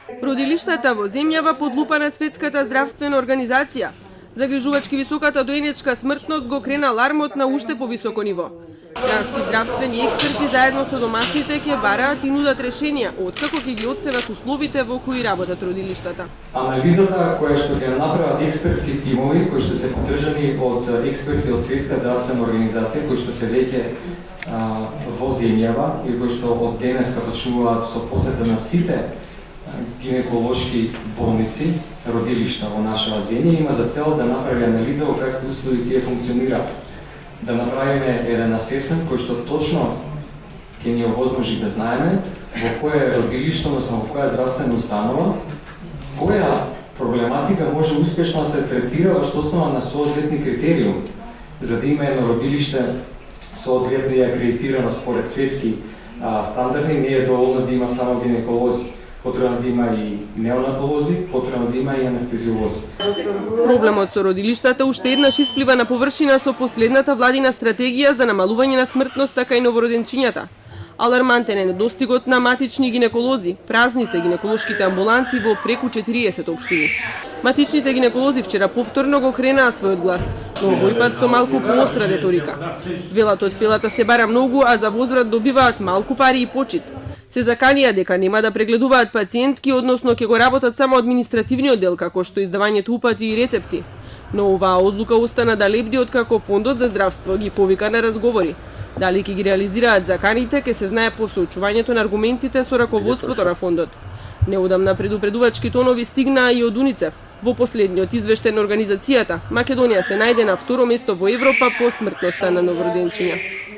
Родилиштата во земјава под лупа на Светската здравствена организација. Загрижувачки високата доенечка смртност го крена алармот на уште повисоко ниво. Крански здравствени експерти заедно со домашните ќе бараат и нудат решенија откако ќе ги оценат условите во кои работат родилиштата. Анализата која што ќе направат експертски тимови кои што се поддржани од експерти од Светска здравствена организација кои што се веќе во земјава и кои што од денеска почнуваат со посета на сите гинеколошки болници, родилишта во нашава земја, има за цел да направи анализа во какви услови тие функционираат. Да направиме еден асесмент кој што точно ќе ни овозможи да знаеме во кое родилиште, односно во која здравствена установа, која проблематика може успешно да се третира во основа на соодветни критериуми, за да има едно родилиште соодветно и акредитирано според светски стандарди. Не е доволно да има само гинеколози. Потребно да има и неонатолози, потребно да има и анестезиолози. Проблемот со родилиштата уште еднаш исплива на површина со последната владина стратегија за намалување на смртноста кај новороденчињата. Алармантен е недостигот на матични гинеколози, празни се гинеколошките амбуланти во преку 40 општини. Матичните гинеколози вчера повторно го кренаа својот глас, но овој пат со малку поостра реторика. Велат од филата се бара многу, а за возврат добиваат малку пари и почит. Се заканија дека нема да прегледуваат пациентки, односно ќе го работат само административниот дел, како што издавањето упати и рецепти. Но оваа одлука остана да лебди откако Фондот за здравство ги повика на разговори. Дали ќе ги реализираат заканите, ќе се знае по соочувањето на аргументите со раководството на фондот. Неодамна предупредувачки тонови стигнаа и од УНИЦЕФ. Во последниот извештај на организацијата, Македонија се најде на второ место во Европа по смртноста на новороденчиња.